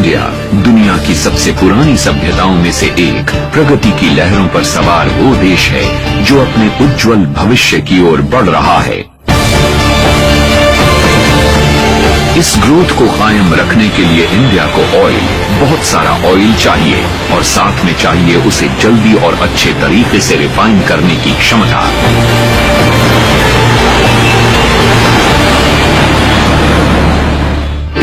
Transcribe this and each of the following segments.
India दुनिया की सबसे पुरानी सभ्यताओं में से एक, प्रगति की लहरों पर सवार वो देश है जो अपने उज्जवल भविष्य की ओर बढ़ रहा है। इस ग्रोथ को कायम रखने के लिए इंडिया को ऑयल, बहुत सारा ऑयल चाहिए और साथ में चाहिए उसे जल्दी और अच्छे तरीके से रिफाइन करने की क्षमता।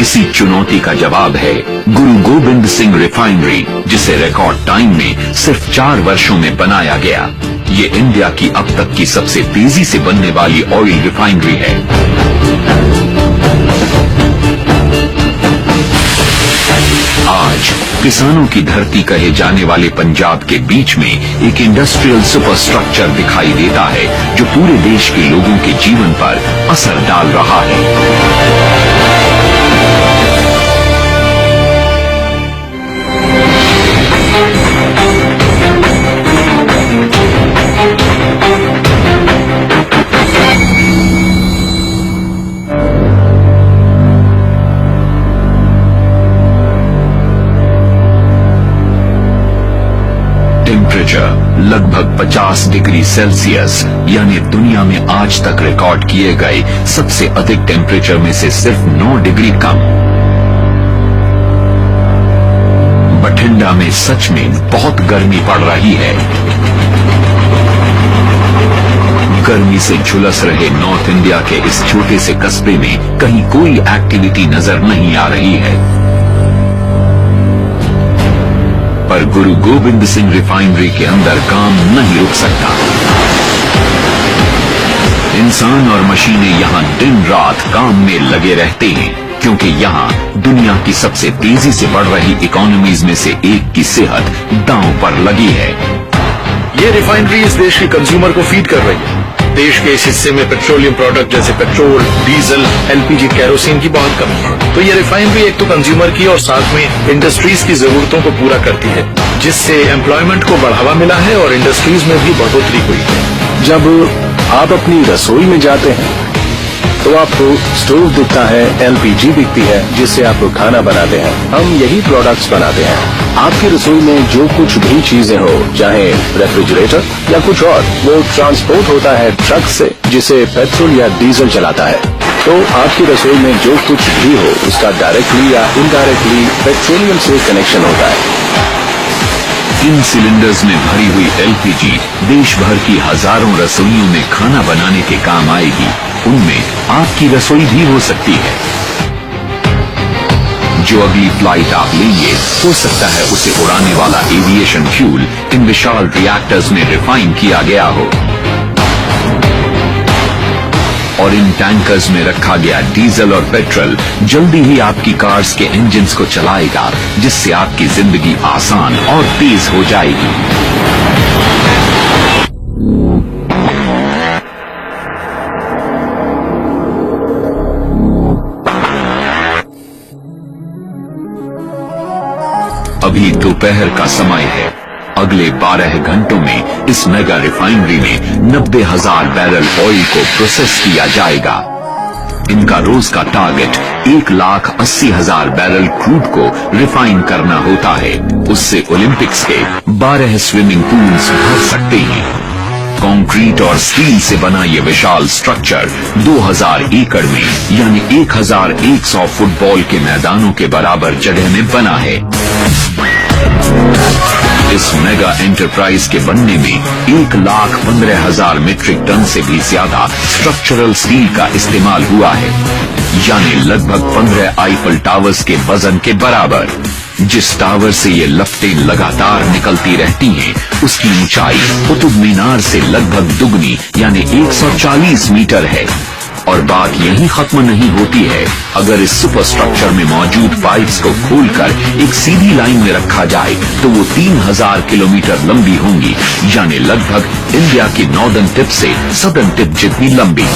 इसी चुनौती का जवाब है गुरु गोबिंद सिंह रिफाइनरी, जिसे रिकॉर्ड टाइम में सिर्फ 4 वर्षों में बनाया गया। ये इंडिया की अब तक की सबसे तेजी से बनने वाली ऑयल रिफाइनरी है। आज किसानों की धरती कहे जाने वाले पंजाब के बीच में एक इंडस्ट्रियल सुपरस्ट्रक्चर दिखाई देता है जो पूरे देश के लोगों के जीवन पर असर डाल रहा है। टेम्परेचर लगभग 50 डिग्री सेल्सियस, यानी दुनिया में आज तक रिकॉर्ड किए गए सबसे अधिक टेम्परेचर में से सिर्फ 9 डिग्री कम। बठिंडा में सच में बहुत गर्मी पड़ रही है। गर्मी से झुलस रहे नॉर्थ इंडिया के इस छोटे से कस्बे में कहीं कोई एक्टिविटी नजर नहीं आ रही है, पर गुरु गोबिंद सिंह रिफाइनरी के अंदर काम नहीं रुक सकता। इंसान और मशीनें यहां दिन रात काम में लगे रहते हैं, क्योंकि यहां दुनिया की सबसे तेजी से बढ़ रही इकोनॉमीज में से एक की सेहत दांव पर लगी है। ये रिफाइनरी इस देश के कंज्यूमर को फीड कर रही है। देश के इस हिस्से में पेट्रोलियम प्रोडक्ट जैसे पेट्रोल, डीजल, एलपीजी, केरोसिन की बहुत कमी है, तो ये रिफाइनरी एक तो कंज्यूमर की और साथ में इंडस्ट्रीज की जरूरतों को पूरा करती है, जिससे एम्प्लॉयमेंट को बढ़ावा मिला है और इंडस्ट्रीज में भी बढ़ोतरी हुई है। जब आप अपनी रसोई में जाते हैं तो आपको स्टोव दिखता है, एलपीजी दिखती है जिससे आप खाना बनाते हैं। हम यही प्रोडक्ट्स बनाते हैं। आपकी रसोई में जो कुछ भी चीजें हो, चाहे रेफ्रिजरेटर या कुछ और, वो ट्रांसपोर्ट होता है ट्रक से, जिसे पेट्रोल या डीजल चलाता है। तो आपकी रसोई में जो कुछ भी हो उसका डायरेक्टली या इनडायरेक्टली पेट्रोलियम से कनेक्शन होता है। इन सिलेंडर्स में भरी हुई एलपीजी देश भर की हजारों रसोइयों में खाना बनाने के काम आएगी। उनमें आपकी रसोई भी हो सकती है। जो अगली फ्लाइट आप लेंगे, हो सकता है उसे उड़ाने वाला aviation fuel in Vishal reactors में रिफाइन किया गया हो, और इन टैंकर्स में रखा गया डीजल और पेट्रोल जल्दी ही आपकी कार्स के इंजन्स को चलाएगा, जिससे आपकी जिंदगी आसान और तेज हो जाएगी। अभी दोपहर का समय है। अगले 12 घंटों में इस मेगा रिफाइनरी में 90,000 बैरल ऑयल को प्रोसेस किया जाएगा। इनका रोज का टारगेट 1,80,000 बैरल क्रूड को रिफाइन करना होता है। उससे ओलंपिक्स के 12 स्विमिंग पूल्स भर सकते हैं। कंक्रीट और स्टील से बना ये विशाल स्ट्रक्चर 2000 एकड़ में, यानी 1100 फुटबॉल के मैदानों के बराबर जगह में बना है। इस मेगा एंटरप्राइज के बनने में 1,15,000 मीट्रिक टन से भी ज्यादा स्ट्रक्चरल स्टील का इस्तेमाल हुआ है, यानी लगभग 15 आईफल टावर्स के वजन के बराबर। जिस टावर से ये लपटें लगातार निकलती रहती हैं, उसकी ऊंचाई कुतुब मीनार से लगभग दुगनी यानी 140 मीटर है। और बात यहीं खत्म नहीं होती है। अगर इस सुपर स्ट्रक्चर में मौजूद पाइप्स को खोलकर एक सीधी लाइन में रखा जाए तो वो 3000 किलोमीटर लंबी होंगी, यानी लगभग इंडिया की नॉर्दर्न टिप से सदर्न टिप जितनी लंबी।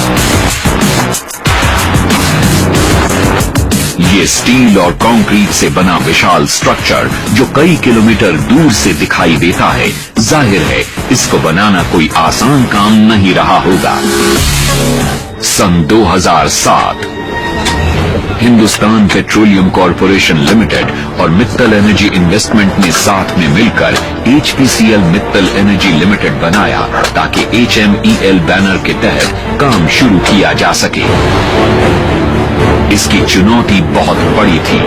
ये स्टील और कंक्रीट से बना विशाल स्ट्रक्चर जो कई किलोमीटर दूर से दिखाई देता है, जाहिर है इसको बनाना कोई आसान काम नहीं रहा होगा। सन 2007 हिंदुस्तान पेट्रोलियम कॉरपोरेशन लिमिटेड और मित्तल एनर्जी इन्वेस्टमेंट ने साथ में मिलकर HPCL मित्तल एनर्जी लिमिटेड बनाया ताकि HMEL बैनर के तहत काम शुरू किया जा सके। इसकी चुनौती बहुत बड़ी थी,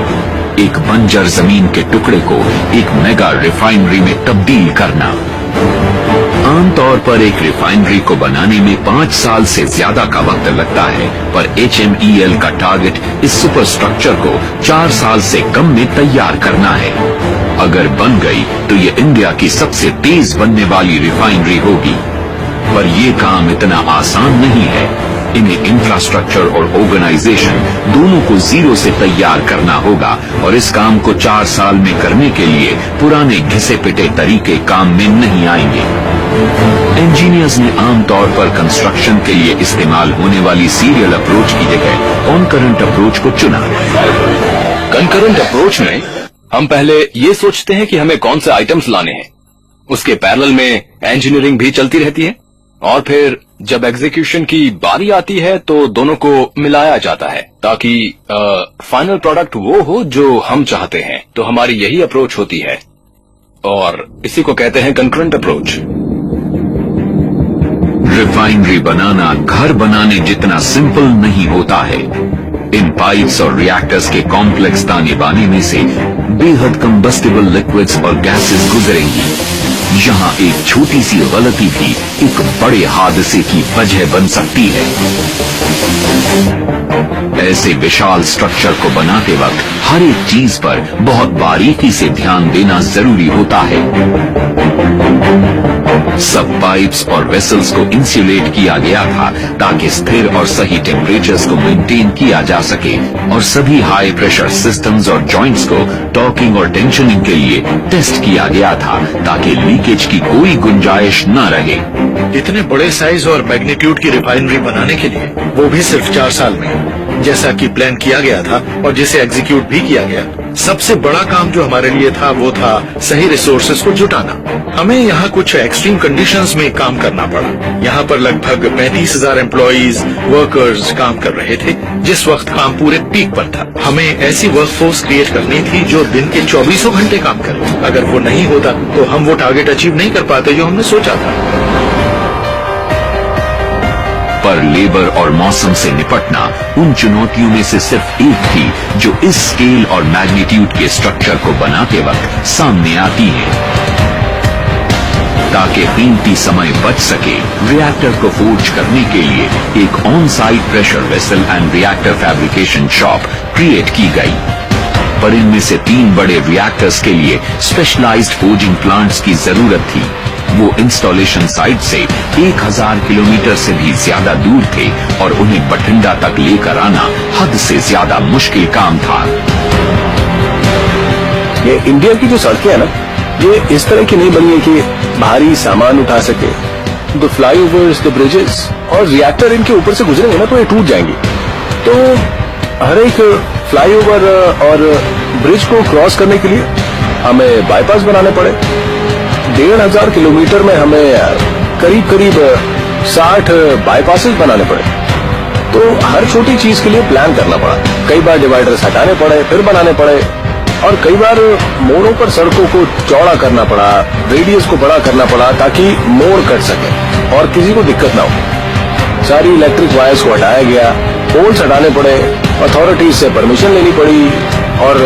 एक बंजर जमीन के टुकड़े को एक मेगा रिफाइनरी में तब्दील करना। आमतौर पर एक रिफाइनरी को बनाने में 5 साल से ज्यादा का वक्त लगता है, पर HMEL का टारगेट इस सुपर स्ट्रक्चर को 4 साल से कम में तैयार करना है। अगर बन गई तो ये इंडिया की सबसे तेज बनने वाली रिफाइनरी होगी। पर ये काम इतना आसान नहीं है। इन्हें इंफ्रास्ट्रक्चर और ऑर्गेनाइजेशन दोनों को जीरो से तैयार करना होगा और इस काम को 4 साल में करने के लिए पुराने घिसे पिटे तरीके काम में नहीं आएंगे। इंजीनियर्स ने आमतौर पर कंस्ट्रक्शन के लिए इस्तेमाल होने वाली सीरियल अप्रोच की जगह कॉन्करेंट अप्रोच को चुना। कंकरेंट अप्रोच में हम पहले ये सोचते हैं कि हमें कौन से आइटम्स लाने हैं, उसके पैरेलल में इंजीनियरिंग भी चलती रहती है और फिर जब एग्जीक्यूशन की बारी आती है तो दोनों को मिलाया जाता है ताकि फाइनल प्रोडक्ट वो हो जो हम चाहते हैं। तो हमारी यही अप्रोच होती है और इसी को कहते हैं कंकरेंट अप्रोच। रिफाइनरी बनाना घर बनाने जितना सिंपल नहीं होता है। इन पाइप्स और रिएक्टर्स के कॉम्प्लेक्स ताने बाने में से बेहद कंबस्टिबल लिक्विड्स और गैसेस गुजरेंगी। यहाँ एक छोटी सी गलती भी एक बड़े हादसे की वजह बन सकती है। ऐसे विशाल स्ट्रक्चर को बनाते वक्त हर एक चीज पर बहुत बारीकी से ध्यान देना जरूरी होता है। सब पाइप्स और वेसल्स को इंसुलेट किया गया था ताकि स्थिर और सही टेम्परेचर्स को मेंटेन किया जा सके और सभी हाई प्रेशर सिस्टम्स और जॉइंट्स को टॉकिंग और टेंशनिंग के लिए टेस्ट किया गया था ताकि लीकेज की कोई गुंजाइश न रहे। इतने बड़े साइज और मैग्नीट्यूड की रिफाइनरी बनाने के लिए, वो भी सिर्फ 4 साल में, जैसा कि प्लान किया गया था और जिसे एग्जीक्यूट भी किया गया। सबसे बड़ा काम जो हमारे लिए था वो था सही रिसोर्सेज को जुटाना। हमें यहाँ कुछ एक्सट्रीम कंडीशंस में काम करना पड़ा। यहाँ पर लगभग 35,000 एम्प्लॉइज वर्कर्स काम कर रहे थे जिस वक्त काम पूरे पीक पर था। हमें ऐसी वर्कफोर्स क्रिएट करनी थी जो दिन के 24 घंटे काम करे। अगर वो नहीं होता तो हम वो टारगेट अचीव नहीं कर पाते जो हमने सोचा था। पर लेबर और मौसम से निपटना उन चुनौतियों में से सिर्फ एक थी जो इस स्केल और मैग्नीट्यूड के स्ट्रक्चर को बनाते वक्त सामने आती है। ताकि कीमती समय बच सके, रिएक्टर को फोर्ज करने के लिए एक on site pressure vessel and reactor fabrication shop create की गई। पर इनमें से 3 बड़े रिएक्टर्स के लिए स्पेशलाइज्ड फोर्जिंग प्लांट्स की जरूरत थी। वो इंस्टॉलेशन साइट से 1000 किलोमीटर से भी ज्यादा दूर थे और उन्हें बठिंडा तक लेकर आना हद से ज्यादा मुश्किल काम था। ये इंडिया की जो सड़कें है ना, ये इस तरह की नहीं बनी है कि भारी सामान उठा सके। द फ्लाईओवर्स, द ब्रिजेस और रिएक्टर इनके ऊपर से गुजरेंगे ना तो ये टूट जाएंगी। तो हर एक फ्लाईओवर और ब्रिज को क्रॉस करने के लिए हमें बाईपास बनाने पड़े। 1500 किलोमीटर में हमें करीब 60 बाईपासेस बनाने पड़े। तो हर छोटी चीज के लिए प्लान करना पड़ा। कई बार डिवाइडर्स हटाने पड़े, फिर बनाने पड़े और कई बार मोड़ों पर सड़कों को चौड़ा करना पड़ा, रेडियस को बड़ा करना पड़ा ताकि मोड़ कट सके और किसी को दिक्कत ना हो। सारी इलेक्ट्रिक वायर्स को हटाया गया, पोल्स हटाने पड़े, अथॉरिटीज से परमिशन लेनी पड़ी। और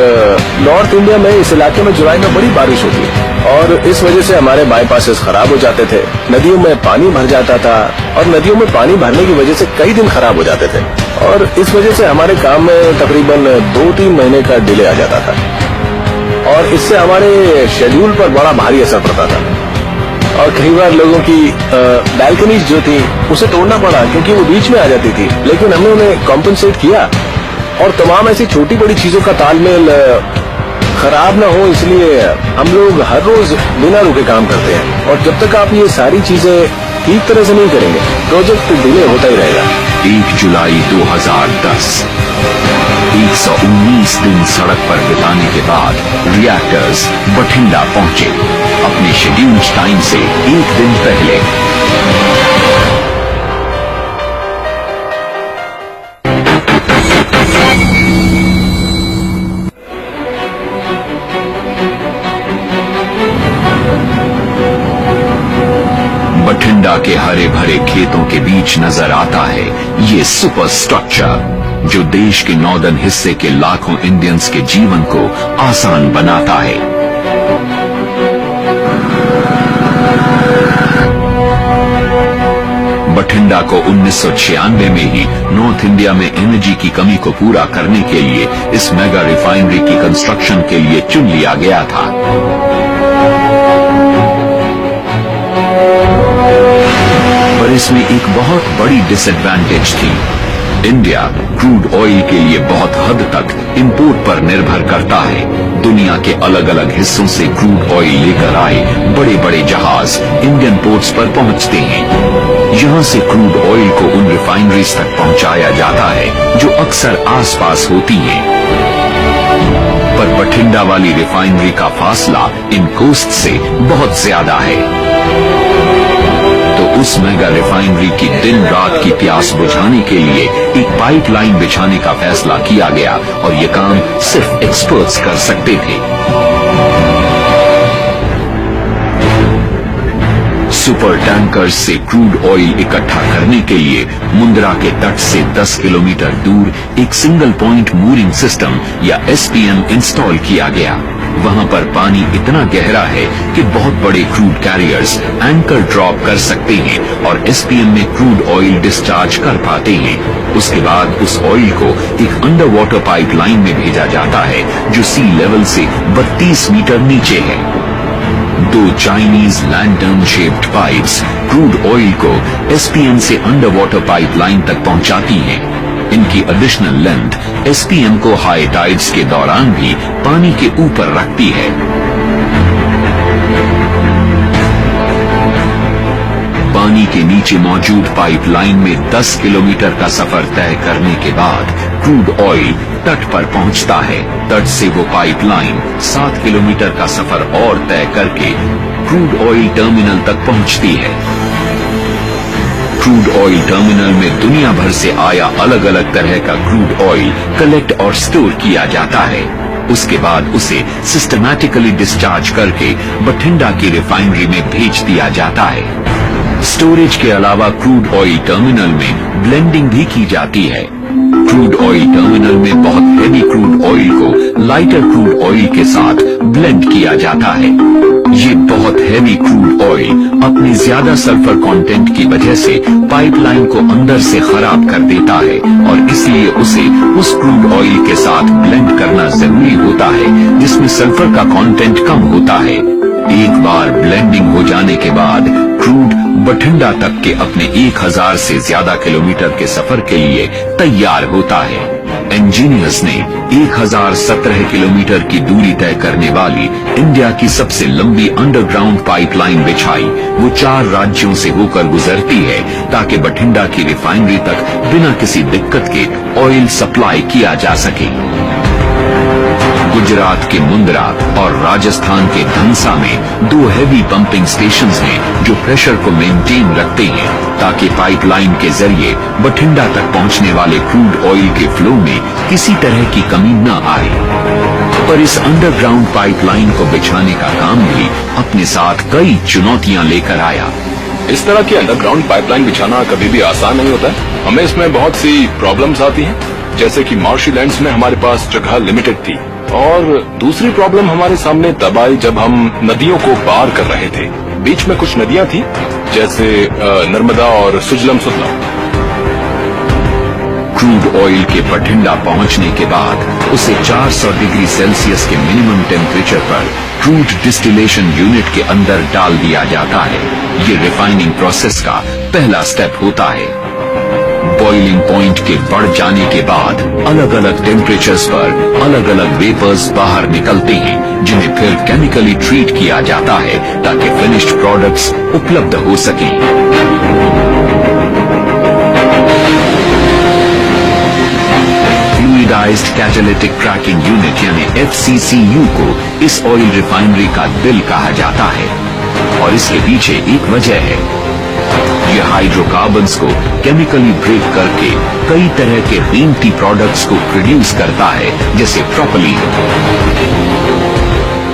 नॉर्थ इंडिया में इस इलाके में जुलाई में बड़ी बारिश होती है और इस वजह से हमारे बाईपासेस खराब हो जाते थे। नदियों में पानी भर जाता था और नदियों में पानी भरने की वजह से कई दिन खराब हो जाते थे और इस वजह से हमारे काम में तकरीबन 2-3 महीने का डिले आ जाता था और इससे हमारे शेड्यूल पर बड़ा भारी असर पड़ता था। और कई बार लोगों की बैल्कनीज जो थी उसे तोड़ना पड़ा क्योंकि वो बीच में आ जाती थी, लेकिन हमने उन्हें कॉम्पनसेट किया और तमाम ऐसी छोटी बड़ी चीजों का तालमेल खराब ना हो इसलिए हम लोग हर रोज बिना रुके काम करते हैं। और जब तक आप ये सारी चीजें ठीक तरह से नहीं करेंगे, प्रोजेक्ट डिले होता ही रहेगा। 1 जुलाई 2010 119 दिन सड़क पर बिताने के बाद रिएक्टर्स बठिंडा पहुंचे, अपने शेड्यूल्ड टाइम से 1 दिन पहले। बठिंडा के हरे भरे खेतों के बीच नजर आता है ये सुपर स्ट्रक्चर, जो देश के नॉर्दर्न हिस्से के लाखों इंडियंस के जीवन को आसान बनाता है। बठिंडा को 1996 में ही नॉर्थ इंडिया में एनर्जी की कमी को पूरा करने के लिए इस मेगा रिफाइनरी की कंस्ट्रक्शन के लिए चुन लिया गया था। पर इसमें एक बहुत बड़ी डिसएडवांटेज थी। इंडिया क्रूड ऑयल के लिए बहुत हद तक इंपोर्ट पर निर्भर करता है। दुनिया के अलग अलग हिस्सों से क्रूड ऑयल लेकर आए बड़े बड़े जहाज इंडियन पोर्ट्स पर पहुंचते हैं। यहां से क्रूड ऑयल को उन रिफाइनरीज तक पहुंचाया जाता है जो अक्सर आसपास होती हैं। पर बठिंडा वाली रिफाइनरी का फासला इन कोस्ट से बहुत ज्यादा है, तो उस मेगा रिफाइनरी की दिन रात की प्यास बुझाने के लिए एक पाइपलाइन बिछाने का फैसला किया गया और ये काम सिर्फ एक्सपर्ट्स कर सकते थे। सुपर टैंकर्स से क्रूड ऑयल इकट्ठा करने के लिए मुंद्रा के तट से 10 किलोमीटर दूर एक सिंगल पॉइंट मूरिंग सिस्टम या SPM इंस्टॉल किया गया। वहां पर पानी इतना गहरा है कि बहुत बड़े क्रूड कैरियर्स एंकर ड्रॉप कर सकते हैं और SPM में क्रूड ऑयल डिस्चार्ज कर पाते हैं। उसके बाद उस ऑयल को एक अंडर वाटर पाइपलाइन में भेजा जाता है जो सी लेवल से 32 मीटर नीचे है। 2 Chinese lantern shaped pipes crude oil को SPM से अंडर वाटर पाइपलाइन तक पहुंचाती हैं। इनकी एडिशनल लेंथ SPM को हाई टाइड्स के दौरान भी पानी के ऊपर रखती है। पानी के नीचे मौजूद पाइपलाइन में 10 किलोमीटर का सफर तय करने के बाद क्रूड ऑयल तट पर पहुंचता है। तट से वो पाइपलाइन 7 किलोमीटर का सफर और तय करके क्रूड ऑयल टर्मिनल तक पहुंचती है। क्रूड ऑयल टर्मिनल में दुनिया भर से आया अलग अलग तरह का क्रूड ऑयल कलेक्ट और स्टोर किया जाता है। उसके बाद उसे सिस्टमैटिकली डिस्चार्ज करके बठिंडा की रिफाइनरी में भेज दिया जाता है। स्टोरेज के अलावा क्रूड ऑयल टर्मिनल में ब्लेंडिंग भी की जाती है। क्रूड ऑयल टर्मिनल में बहुत हेवी क्रूड ऑयल को लाइटर क्रूड ऑयल के साथ ब्लेंड किया जाता है। ये बहुत हेवी क्रूड ऑयल अपने ज्यादा सल्फर कंटेंट की वजह से पाइपलाइन को अंदर से खराब कर देता है और इसलिए उसे उस क्रूड ऑयल के साथ ब्लेंड करना जरूरी होता है जिसमें सल्फर का कंटेंट कम होता है। एक बार ब्लेंडिंग हो जाने के बाद क्रूड बठिंडा तक के अपने 1000 से ज्यादा किलोमीटर के सफर के लिए तैयार होता है। इंजीनियर्स ने 1017 किलोमीटर की दूरी तय करने वाली इंडिया की सबसे लंबी अंडरग्राउंड पाइपलाइन बिछाई। वो 4 राज्यों से होकर गुजरती है ताकि बठिंडा की रिफाइनरी तक बिना किसी दिक्कत के ऑयल सप्लाई किया जा सके। गुजरात के मुंद्रा और राजस्थान के धनसा में 2 हेवी पंपिंग स्टेशंस हैं जो प्रेशर को मेंटेन रखते हैं ताकि पाइपलाइन के जरिए बठिंडा तक पहुंचने वाले क्रूड ऑयल के फ्लो में किसी तरह की कमी न आए। पर इस अंडरग्राउंड पाइपलाइन को बिछाने का काम भी अपने साथ कई चुनौतियां लेकर आया। इस तरह की अंडरग्राउंड पाइपलाइन बिछाना कभी भी आसान नहीं होता है। हमें इसमें बहुत सी प्रॉब्लम्स आती हैं, जैसे कि मार्शी लैंड्स में हमारे पास जगह लिमिटेड थी और दूसरी प्रॉब्लम हमारे सामने तब आई जब हम नदियों को पार कर रहे थे। बीच में कुछ नदियां थी जैसे नर्मदा और सुजलम सुफलम। क्रूड ऑयल के बठिंडा पहुंचने के बाद उसे 400 डिग्री सेल्सियस के मिनिमम टेम्परेचर पर क्रूड डिस्टिलेशन यूनिट के अंदर डाल दिया जाता है। ये रिफाइनिंग प्रोसेस का पहला स्टेप होता है। बॉइलिंग पॉइंट के बढ़ जाने के बाद अलग अलग टेम्परेचर्स पर अलग अलग वेपर्स बाहर निकलते हैं जिन्हें फिर केमिकली ट्रीट किया जाता है ताकि फिनिश्ड प्रोडक्ट्स उपलब्ध हो सकें। फ्लूइडाइज्ड कैटालिटिक क्रैकिंग यूनिट यानी FCCU को इस ऑयल रिफाइनरी का दिल कहा जाता है और इसके पीछे एक वजह है। ये हाइड्रोकार्बन्स को केमिकली ब्रेक करके कई तरह के कीमती प्रोडक्ट्स को प्रोड्यूस करता है जैसे प्रोपलीन।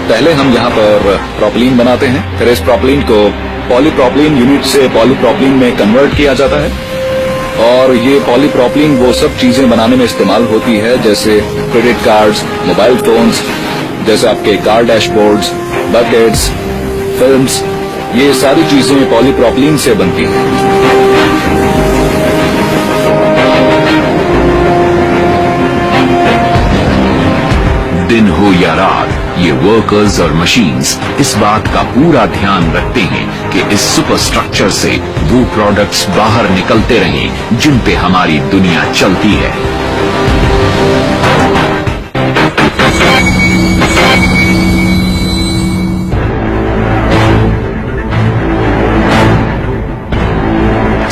पहले हम यहाँ पर प्रोपलीन बनाते हैं, फिर इस प्रोपलीन को पॉलीप्रोपिलीन यूनिट से पॉलीप्रोपिलीन में कन्वर्ट किया जाता है और ये पॉलीप्रोपिलीन वो सब चीजें बनाने में इस्तेमाल होती है जैसे क्रेडिट कार्ड्स, मोबाइल फोन्स, जैसे आपके कार डैशबोर्ड्स, बकेट्स, फिल्म्स, ये सारी चीजें पॉलीप्रोपिलीन से बनती हैं। दिन हो या रात, ये वर्कर्स और मशीन्स इस बात का पूरा ध्यान रखते हैं कि इस सुपरस्ट्रक्चर से वो प्रोडक्ट्स बाहर निकलते रहें जिन पे हमारी दुनिया चलती है।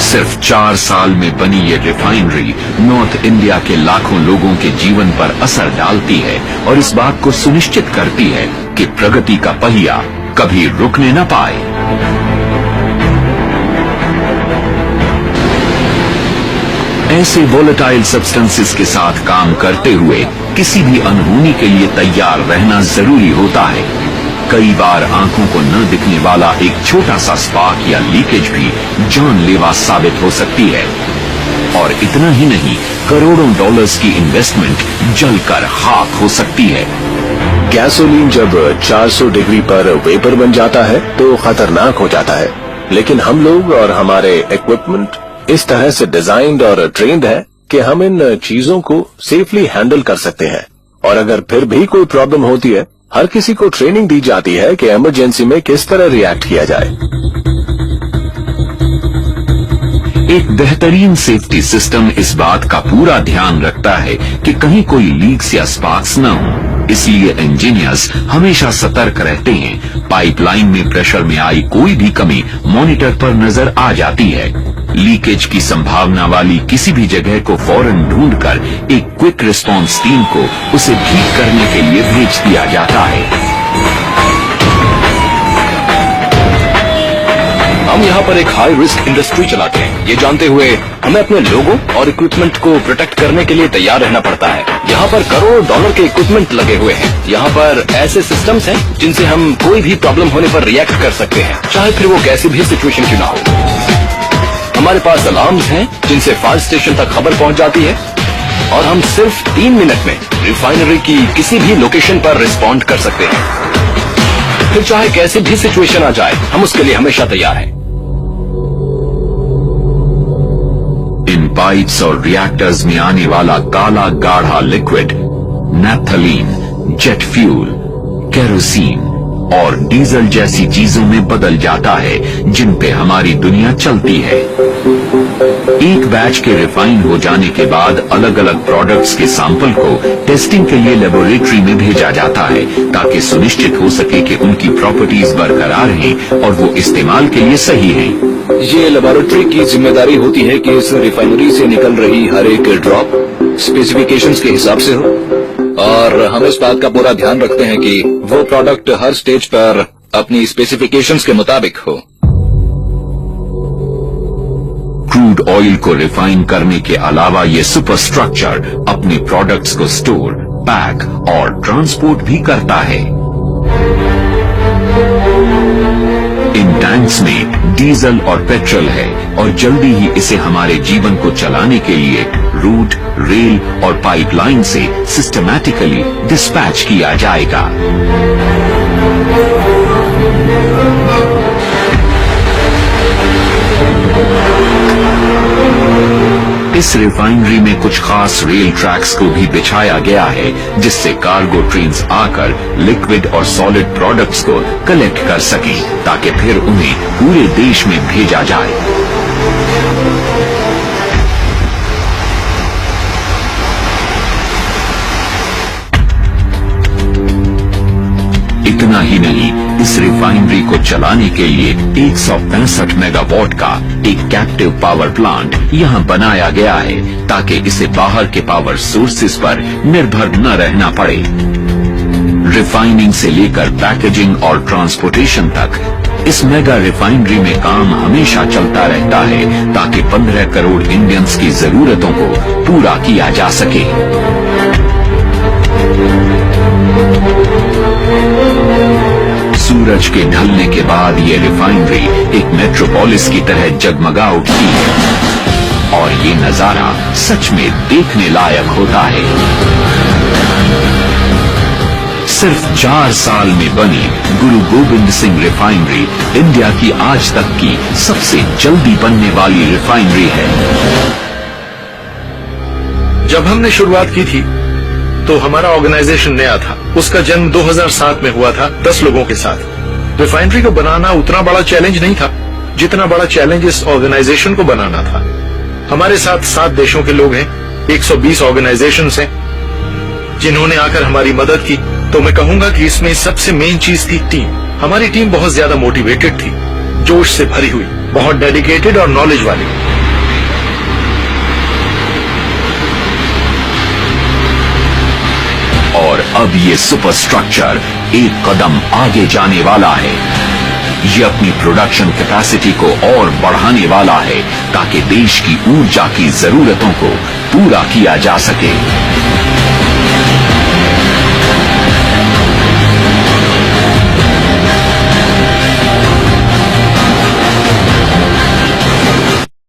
सिर्फ 4 साल में बनी ये रिफाइनरी नॉर्थ इंडिया के लाखों लोगों के जीवन पर असर डालती है और इस बात को सुनिश्चित करती है कि प्रगति का पहिया कभी रुकने न पाए। ऐसे वोलेटाइल सब्सटेंसेस के साथ काम करते हुए किसी भी अनहोनी के लिए तैयार रहना जरूरी होता है। कई बार आंखों को न दिखने वाला एक छोटा सा स्पार्क या लीकेज भी जानलेवा साबित हो सकती है। और इतना ही नहीं, करोड़ों डॉलर्स की इन्वेस्टमेंट जलकर खाक हो सकती है। गैसोलीन जब 400 डिग्री पर वेपर बन जाता है तो खतरनाक हो जाता है, लेकिन हम लोग और हमारे इक्विपमेंट इस तरह से डिजाइन्ड और ट्रेन्ड है कि हम इन चीजों को सेफली हैंडल कर सकते हैं। और अगर फिर भी कोई प्रॉब्लम होती है, हर किसी को ट्रेनिंग दी जाती है कि इमरजेंसी में किस तरह रिएक्ट किया जाए। एक बेहतरीन सेफ्टी सिस्टम इस बात का पूरा ध्यान रखता है कि कहीं कोई लीक्स या स्पार्क्स न हो। इसलिए इंजीनियर्स हमेशा सतर्क रहते हैं। पाइपलाइन में प्रेशर में आई कोई भी कमी मॉनिटर पर नजर आ जाती है। लीकेज की संभावना वाली किसी भी जगह को फौरन ढूंढकर एक क्विक रिस्पांस टीम को उसे ठीक करने के लिए भेज दिया जाता है। हम यहाँ पर एक हाई रिस्क इंडस्ट्री चलाते हैं, ये जानते हुए हमें अपने लोगों और इक्विपमेंट को प्रोटेक्ट करने के लिए तैयार रहना पड़ता है। यहाँ पर करोड़ों डॉलर के इक्विपमेंट लगे हुए हैं। यहाँ पर ऐसे सिस्टम्स हैं जिनसे हम कोई भी प्रॉब्लम होने पर रिएक्ट कर सकते हैं, चाहे फिर वो कैसी भी सिचुएशन क्यों ना हो। हमारे पास अलार्म्स हैं जिनसे फायर स्टेशन तक खबर पहुंच जाती है और हम सिर्फ 3 मिनट में रिफाइनरी की किसी भी लोकेशन पर रिस्पॉन्ड कर सकते हैं। फिर चाहे कैसी भी सिचुएशन आ जाए, हम उसके लिए हमेशा तैयार हैं। इन पाइप्स और रिएक्टर्स में आने वाला काला गाढ़ा liquid naphthalene, jet fuel, kerosene और डीजल जैसी चीजों में बदल जाता है जिन पे हमारी दुनिया चलती है। एक बैच के रिफाइन हो जाने के बाद अलग अलग प्रोडक्ट्स के सैंपल को टेस्टिंग के लिए लेबोरेटरी में भेजा जाता है ताकि सुनिश्चित हो सके कि उनकी प्रॉपर्टीज बरकरार हैं और वो इस्तेमाल के लिए सही हैं। ये लेबोरेटरी की जिम्मेदारी होती है कि इस रिफाइनरी से निकल रही हर एक ड्रॉप स्पेसिफिकेशंस के हिसाब से हो और हम इस बात का पूरा ध्यान रखते हैं कि वो प्रोडक्ट हर स्टेज पर अपनी स्पेसिफिकेशंस के मुताबिक हो। क्रूड ऑयल को रिफाइन करने के अलावा ये सुपरस्ट्रक्चर अपने प्रोडक्ट्स को स्टोर, पैक और ट्रांसपोर्ट भी करता है। इन टैंक्स में डीजल और पेट्रोल है और जल्दी ही इसे हमारे जीवन को चलाने के लिए रूट, रेल और पाइपलाइन से सिस्टमैटिकली डिस्पैच किया जाएगा। इस रिफाइनरी में कुछ खास रेल ट्रैक्स को भी बिछाया गया है जिससे कार्गो ट्रेन्स आकर लिक्विड और सॉलिड प्रोडक्ट्स को कलेक्ट कर सकें ताकि फिर उन्हें पूरे देश में भेजा जाए। इतना ही नहीं, इस रिफाइनरी को चलाने के लिए 165 मेगावाट का एक कैप्टिव पावर प्लांट यहाँ बनाया गया है ताकि इसे बाहर के पावर सोर्सेस पर निर्भर न रहना पड़े। रिफाइनिंग से लेकर पैकेजिंग और ट्रांसपोर्टेशन तक इस मेगा रिफाइनरी में काम हमेशा चलता रहता है ताकि 15 करोड़ इंडियंस की जरूरतों को पूरा किया जा सके। सूरज के ढलने के बाद ये रिफाइनरी एक मेट्रोपोलिस की तरह जगमगा उठती है और ये नजारा सच में देखने लायक होता है। सिर्फ 4 साल में बनी गुरु गोबिंद सिंह रिफाइनरी इंडिया की आज तक की सबसे जल्दी बनने वाली रिफाइनरी है। जब हमने शुरुआत की थी तो हमारा ऑर्गेनाइजेशन नया था। उसका जन्म 2007 में हुआ था 10 लोगों के साथ। रिफाइनरी को बनाना उतना बड़ा चैलेंज नहीं था जितना बड़ा चैलेंज इस ऑर्गेनाइजेशन को बनाना था। हमारे साथ 7 देशों के लोग हैं, 120 ऑर्गेनाइजेशंस हैं जिन्होंने आकर हमारी मदद की। तो मैं कहूंगा कि इसमें सबसे मेन चीज थी टीम। हमारी टीम बहुत ज्यादा मोटिवेटेड थी, जोश से भरी हुई, बहुत डेडिकेटेड और नॉलेज वाली। और अब ये सुपर स्ट्रक्चर एक कदम आगे जाने वाला है। ये अपनी प्रोडक्शन कैपेसिटी को और बढ़ाने वाला है ताकि देश की ऊर्जा की जरूरतों को पूरा किया जा सके।